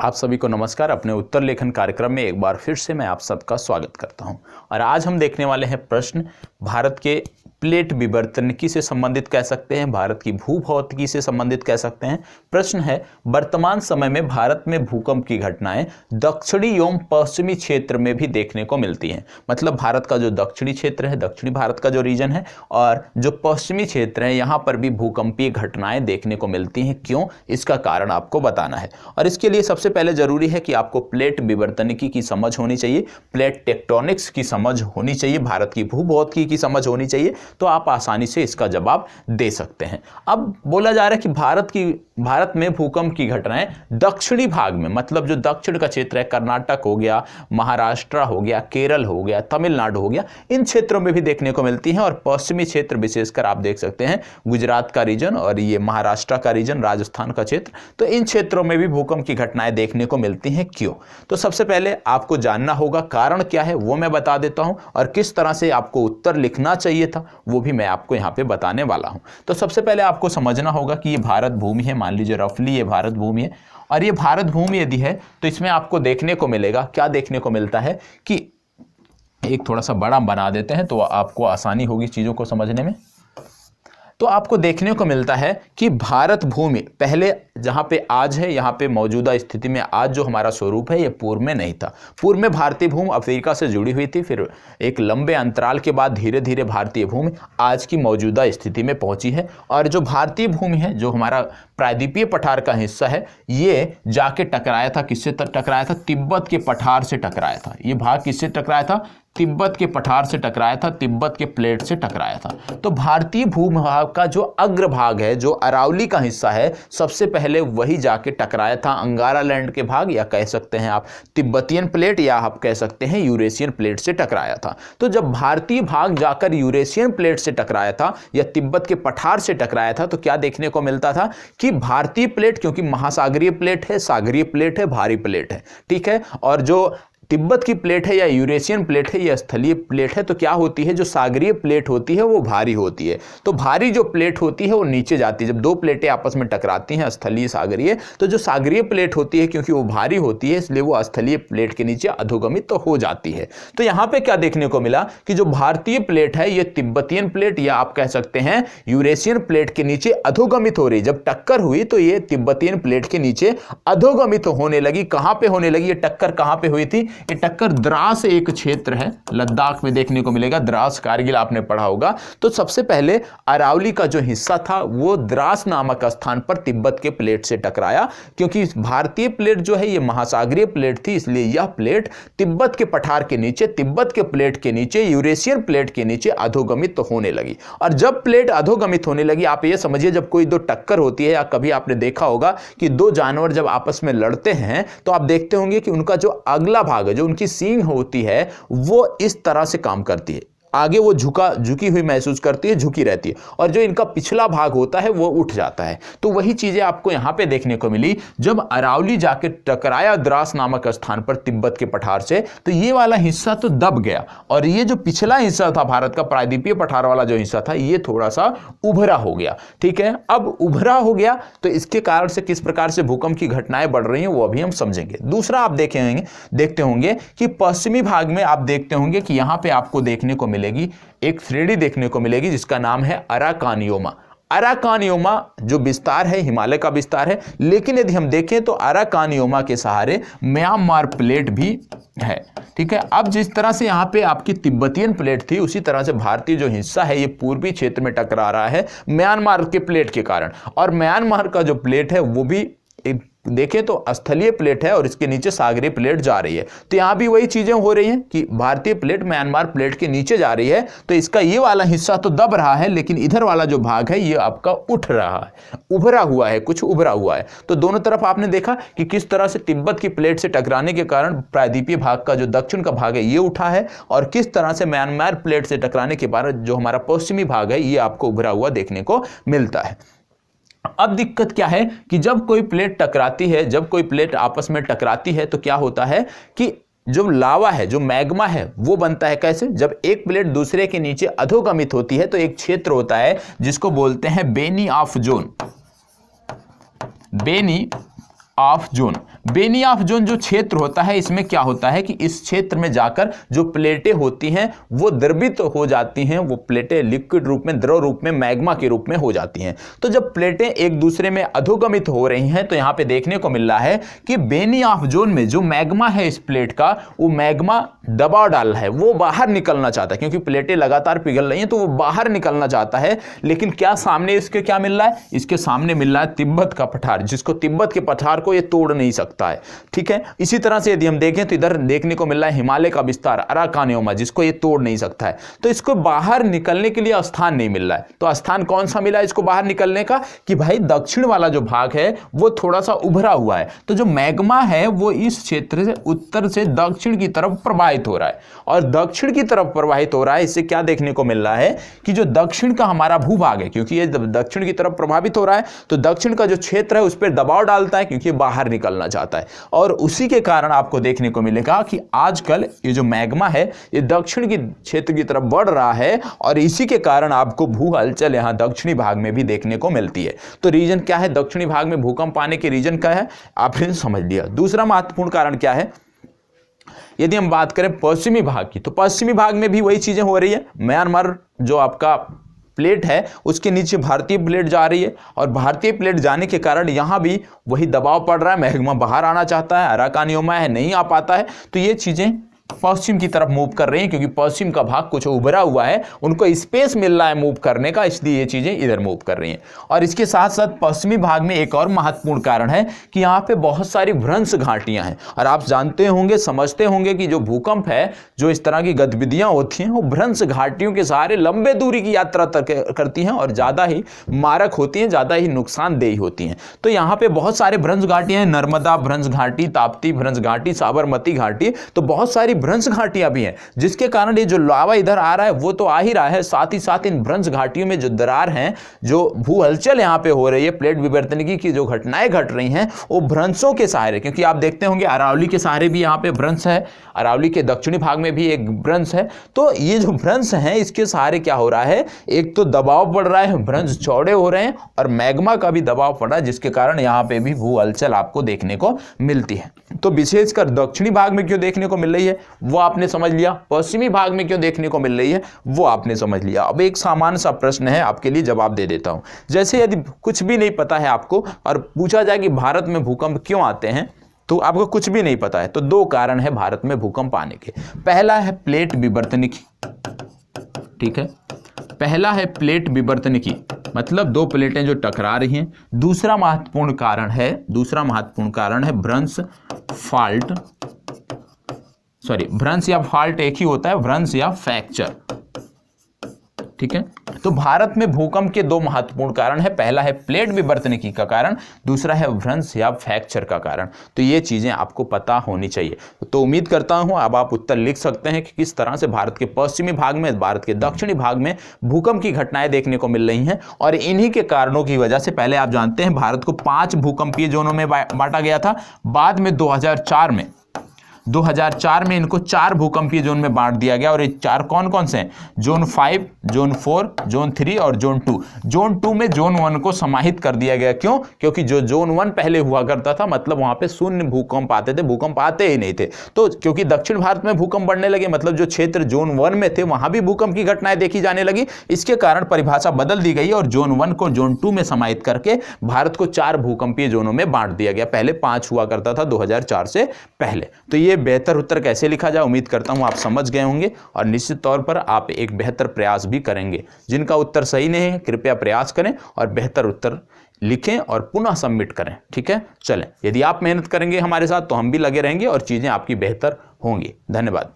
आप सभी को नमस्कार। अपने उत्तर लेखन कार्यक्रम में एक बार फिर से मैं आप सबका स्वागत करता हूं और आज हम देखने वाले हैं प्रश्न भारत के प्लेट विवर्तनिकी से संबंधित कह सकते हैं, भारत की भूभौतिकी से संबंधित कह सकते हैं। प्रश्न है, वर्तमान समय में भारत में भूकंप की घटनाएं दक्षिणी एवं पश्चिमी क्षेत्र में भी देखने को मिलती हैं। मतलब भारत का जो दक्षिणी क्षेत्र है, दक्षिणी भारत का जो रीजन है, और जो पश्चिमी क्षेत्र है, यहाँ पर भी भूकंपीय घटनाएं देखने को मिलती हैं। क्यों, इसका कारण आपको बताना है। और इसके लिए सबसे पहले जरूरी है कि आपको प्लेट विवर्तनिकी की समझ होनी चाहिए, प्लेट टेक्टोनिक्स की समझ होनी चाहिए, भारत की भूभौतिकी की समझ होनी चाहिए, तो आप आसानी से इसका जवाब दे सकते हैं। अब बोला जा रहा है कि भारत में भूकंप की घटनाएं दक्षिणी भाग में, मतलब जो दक्षिण का क्षेत्र है, कर्नाटक हो गया, महाराष्ट्र हो गया, केरल हो गया, तमिलनाडु हो गया, इन क्षेत्रों में भी देखने को मिलती हैं। और पश्चिमी क्षेत्र विशेषकर आप देख सकते हैं, गुजरात का रीजन और ये महाराष्ट्र का रीजन, राजस्थान का क्षेत्र, तो इन क्षेत्रों में भी भूकंप की घटनाएं देखने को मिलती हैं। क्यों? तो सबसे पहले आपको जानना होगा कारण क्या है, वो मैं बता देता हूं, और किस तरह से आपको उत्तर लिखना चाहिए था वो भी मैं आपको यहां पे बताने वाला हूं। तो सबसे पहले आपको समझना होगा कि ये भारत भूमि है, मान लीजिए रफली ये भारत भूमि है, और ये भारत भूमि यदि है तो इसमें आपको देखने को मिलेगा, क्या देखने को मिलता है कि एक थोड़ा सा बड़ा बना देते हैं तो आपको आसानी होगी चीजों को समझने में। तो आपको देखने को मिलता है कि भारत भूमि पहले जहाँ पे आज है, यहाँ पे मौजूदा स्थिति में आज जो हमारा स्वरूप है, ये पूर्व में नहीं था। पूर्व में भारतीय भूमि अफ्रीका से जुड़ी हुई थी, फिर एक लंबे अंतराल के बाद धीरे धीरे भारतीय भूमि आज की मौजूदा स्थिति में पहुंची है। और जो भारतीय भूमि है, जो हमारा प्रायद्वीपीय पठार का हिस्सा है, ये जाके टकराया था, किससे टकराया था? तिब्बत के पठार से टकराया था। ये भाग किससे टकराया था? तिब्बत के पठार से टकराया था, तिब्बत के प्लेट से टकराया था। तो भारतीय भूभाग का जो अग्रभाग है, जो अरावली का हिस्सा है, सबसे पहले वही जाके टकराया था अंगारा लैंड के भाग, या कह सकते हैं आप तिब्बतियन प्लेट, या आप कह सकते हैं यूरेशियन प्लेट से टकराया था। तो जब भारतीय भाग जाकर यूरेशियन प्लेट से टकराया था या तिब्बत के पठार से टकराया था, तो क्या देखने को मिलता था कि भारतीय प्लेट, क्योंकि महासागरीय प्लेट है, सागरीय प्लेट है, भारी प्लेट है, ठीक है, और जो तिब्बत की प्लेट है या यूरेशियन प्लेट है या स्थलीय प्लेट है, तो क्या होती है, जो सागरीय प्लेट होती है वो भारी होती है। तो भारी जो प्लेट होती है वो नीचे जाती है। जब दो प्लेटें आपस में टकराती हैं, स्थलीय सागरीय, तो जो सागरीय प्लेट होती है, क्योंकि वो भारी होती है, इसलिए वो स्थलीय प्लेट के नीचे अधोगमित तो हो जाती है। तो यहाँ पे क्या देखने को मिला कि जो भारतीय प्लेट है, ये तिब्बतियन प्लेट या आप कह सकते हैं यूरेशियन प्लेट के नीचे अधोगमित हो रही। जब टक्कर हुई तो ये तिब्बतियन प्लेट के नीचे अधोगमित होने लगी। कहां पे होने लगी ये टक्कर? कहां पे हुई थी ये टक्कर? द्रास एक क्षेत्र है, लद्दाख में देखने को मिलेगा। द्रास, कारगिल आपने पढ़ा होगा। तो सबसे पहले अरावली का जो हिस्सा था वो द्रास नामक स्थान पर तिब्बत के प्लेट से टकराया, क्योंकि भारतीय प्लेट जो है ये महासागरीय प्लेट थी, इसलिए यह प्लेट तिब्बत के पठार के नीचे, तिब्बत के प्लेट के नीचे, यूरेशियन प्लेट के नीचे अधोगमित तो होने लगी। और जब प्लेट अधोगमित होने लगी, आप ये समझिए जब कोई दो टक्कर होती है, या कभी आपने देखा होगा कि दो जानवर जब आपस में लड़ते हैं, तो आप देखते होंगे कि उनका जो अगला भाग है, जो उनकी सींग होती है, वो इस तरह से काम करती है, आगे वो झुकी हुई महसूस करती है, झुकी रहती है, और जो इनका पिछला भाग होता है वो उठ जाता है। तो वही चीजें आपको यहां पे देखने को मिली। जब अरावली जाके टकराया द्रास नामक स्थान पर तिब्बत के पठार से, तो ये वाला हिस्सा तो दब गया, और ये जो पिछला हिस्सा था भारत का, प्रायद्वीपीय पठार वाला जो हिस्सा था, ये थोड़ा सा उभरा हो गया। ठीक है, अब उभरा हो गया तो इसके कारण से किस प्रकार से भूकंप की घटनाएं बढ़ रही हैं वो अभी हम समझेंगे। दूसरा आप देखते होंगे कि पश्चिमी भाग में आप देखते होंगे कि यहां पे आपको देखने को एक श्रेणी देखने को मिलेगी जिसका नाम है अराकानियोमा। अराकानियोमा जो विस्तार है, हिमालय का विस्तार है, लेकिन यदि हम देखें तो अराकानियोमा के सहारे म्यांमार प्लेट भी है। ठीक है, अब जिस तरह से यहाँ पे आपकी तिब्बतियन प्लेट थी, उसी तरह से भारतीय जो हिस्सा है ये पूर्वी क्षेत्र में टकरा रहा है म्यांमार के प्लेट के कारण। और म्यांमार का जो प्लेट है वो भी देखें तो स्थलीय प्लेट है और इसके नीचे सागरीय प्लेट जा रही है। तो यहां भी वही चीजें हो रही हैं कि भारतीय प्लेट म्यांमार प्लेट के नीचे जा रही है, तो इसका ये वाला हिस्सा तो दब रहा है, लेकिन इधर वाला जो भाग है ये आपका उठ रहा है, उभरा हुआ है, कुछ उभरा हुआ है। तो दोनों तरफ आपने देखा कि किस तरह से तिब्बत की प्लेट से टकराने के कारण प्रायद्वीपीय भाग का जो दक्षिण का भाग है ये उठा है, और किस तरह से म्यांमार प्लेट से टकराने के बाद जो हमारा पश्चिमी भाग है ये आपको उभरा हुआ देखने को मिलता है। अब दिक्कत क्या है कि जब कोई प्लेट टकराती है, जब कोई प्लेट आपस में टकराती है, तो क्या होता है कि जो लावा है, जो मैग्मा है, वो बनता है। कैसे? जब एक प्लेट दूसरे के नीचे अधोगमित होती है तो एक क्षेत्र होता है जिसको बोलते हैं Benioff zone. Benioff zone, Benioff zone जो क्षेत्र होता है, इसमें क्या होता है कि इस क्षेत्र में जाकर जो प्लेटें होती हैं वो द्रवित हो जाती हैं, वो प्लेटें लिक्विड रूप में, द्रव रूप में, मैग्मा के रूप में हो जाती हैं। तो जब प्लेटें एक दूसरे में अधोगमित हो रही हैं तो यहां पे देखने को मिल रहा है कि बेनियाफ जोन में जो मैग्मा है इस प्लेट का, वो मैग्मा दबाव डाल रहा है, वो बाहर निकलना चाहता है, क्योंकि प्लेटें लगातार पिघल रही हैं तो वो बाहर निकलना चाहता है। लेकिन क्या सामने इसके क्या मिल रहा है? इसके सामने मिल रहा है तिब्बत का पठार, जिसको तिब्बत के पठार को ये तोड़ नहीं सकता है। ठीक है, इसी तरह से यदि हम देखें तो इधर देखने को मिल रहा है हिमालय का विस्तार अराकानियोमा, जिसको ये तोड़ नहीं सकता है। तो इसको बाहर निकलने के लिए स्थान नहीं मिल रहा है। तो स्थान कौन सा मिला इसको बाहर निकलने का? कि भाई दक्षिण वाला जो भाग है वो थोड़ा सा उभरा हुआ है। तो जो मैग्मा है वो इस क्षेत्र से उत्तर से दक्षिण की तरफ प्रवाहित हो रहा है, और दक्षिण की तरफ प्रवाहित हो रहा है। इससे क्या देखने को मिल रहा है कि जो दक्षिण का हमारा भूभाग है, क्योंकि ये दक्षिण की तरफ प्रभावित हो रहा है, तो दक्षिण का जो क्षेत्र है उस पर दबाव डालता है, क्योंकि बाहर निकलना चाहता है। और उसी के कारण आपको देखने को मिलेगा कि आजकल ये जो मैग्मा है ये दक्षिण की क्षेत्र की तरफ बढ़ रहा है, और इसी के कारण आपको भू हलचल यहां दक्षिणी भाग में भी देखने को मिलती है। तो रीजन क्या है? दक्षिणी भाग में भूकंप आने के रीजन क्या है आपने समझ लिया। दूसरा महत्वपूर्ण कारण क्या है? यदि हम बात करें पश्चिमी भाग की, तो पश्चिमी भाग में भी वही चीजें हो रही है। म्यांमार जो आपका प्लेट है उसके नीचे भारतीय प्लेट जा रही है, और भारतीय प्लेट जाने के कारण यहां भी वही दबाव पड़ रहा है। मैग्मा बाहर आना चाहता है, अराकानियोमा है, नहीं आ पाता है। तो ये चीजें पश्चिम की तरफ मूव कर रही हैं, क्योंकि पश्चिम का भाग कुछ उभरा हुआ है, उनको स्पेस मिल रहा है मूव करने का, इसलिए ये चीजें इधर मूव कर रही हैं। और इसके साथ साथ पश्चिमी भाग में एक और महत्वपूर्ण कारण है कि यहाँ पे बहुत सारी भ्रंश घाटियां हैं। और आप जानते होंगे, समझते होंगे कि जो भूकंप है, जो इस तरह की गतिविधियां होती हैं, वो भ्रंश घाटियों के सहारे लंबे दूरी की यात्रा करती हैं और ज्यादा ही मारक होती हैं, ज्यादा ही नुकसानदेही होती हैं। तो यहाँ पे बहुत सारे भ्रंश घाटियां हैं, नर्मदा भ्रंश घाटी, ताप्ती भ्रंश घाटी, साबरमती घाटी, तो बहुत सारी भ्रंश घाटियां भी हैं, जिसके कारण ये जो लावा इधर आ रहा है वो तो आ ही रहा है, साथ ही साथ इन भ्रंश घाटियों में जो दरार हैं, जो भू हलचल यहां पे हो रही है, प्लेट विवर्तनिकी की जो घटनाएं घट रही हैं, वो भ्रंशों के सहारे, क्योंकि आप देखते होंगे अरावली के सहारे भी यहाँ पे भ्रंश है, अरावली के दक्षिणी भाग में भी एक भ्रंश है। तो ये जो भ्रंश है इसके सहारे क्या हो रहा है? एक तो दबाव बढ़ रहा है, भ्रंश चौड़े हो रहे हैं, और मैग्मा का भी दबाव पड़ रहा है, जिसके कारण यहाँ पे भी भू हलचल आपको देखने को मिलती है। तो विशेषकर दक्षिणी भाग में क्यों देखने को मिल रही है वो आपने समझ लिया, पश्चिमी भाग में क्यों देखने को मिल रही है वो आपने समझ लिया। अब एक सामान्य सा प्रश्न है, आपके लिए जवाब दे देता हूं। जैसे यदि कुछ भी नहीं पता है आपको और पूछा जाए कि भारत में भूकंप क्यों आते हैं, तो आपको कुछ भी नहीं पता है, तो दो कारण है भारत में भूकंप आने के। पहला है प्लेट विवर्तनिकी, ठीक है, पहला है प्लेट विवर्तनिकी, मतलब दो प्लेटें जो टकरा रही हैं। दूसरा महत्वपूर्ण कारण है भ्रंश फाल्ट, भ्रंश या फाल्ट एक ही होता है, भ्रंश या फ्रैक्चर, ठीक है। तो भारत में भूकंप के दो महत्वपूर्ण कारण है, पहला है प्लेट विवर्तनिकी का कारण, दूसरा है भ्रंश या फ्रैक्चर का कारण। तो ये चीजें आपको पता होनी चाहिए। तो उम्मीद करता हूं अब आप उत्तर लिख सकते हैं कि किस तरह से भारत के पश्चिमी भाग में, भारत के दक्षिणी भाग में भूकंप की घटनाएं देखने को मिल रही हैं। और इन्हीं के कारणों की वजह से पहले आप जानते हैं भारत को 5 भूकंपीय जोनों में बांटा गया था, बाद में 2004 में इनको 4 भूकंपीय जोन में बांट दिया गया। और ये 4 कौन कौन से हैं? जोन 5, जोन 4, जोन 3 और जोन 2। जोन 2 में जोन 1 को समाहित कर दिया गया। क्यों? क्योंकि जो जोन 1 पहले हुआ करता था, मतलब वहां पे शून्य भूकंप आते थे, भूकंप आते ही नहीं थे। तो क्योंकि दक्षिण भारत में भूकंप बढ़ने लगे, मतलब जो क्षेत्र जोन 1 में थे वहां भी भूकंप की घटनाएं देखी जाने लगी, इसके कारण परिभाषा बदल दी गई और जोन 1 को जोन 2 में समाहित करके भारत को 4 भूकंपीय जोनों में बांट दिया गया। पहले 5 हुआ करता था 2004 से पहले। तो ये बेहतर उत्तर कैसे लिखा जाए उम्मीद करता हूं आप समझ गए होंगे, और निश्चित तौर पर आप एक बेहतर प्रयास भी करेंगे। जिनका उत्तर सही नहीं है कृपया प्रयास करें और बेहतर उत्तर लिखें और पुनः सबमिट करें, ठीक है। चलें, यदि आप मेहनत करेंगे हमारे साथ तो हम भी लगे रहेंगे और चीजें आपकी बेहतर होंगी। धन्यवाद।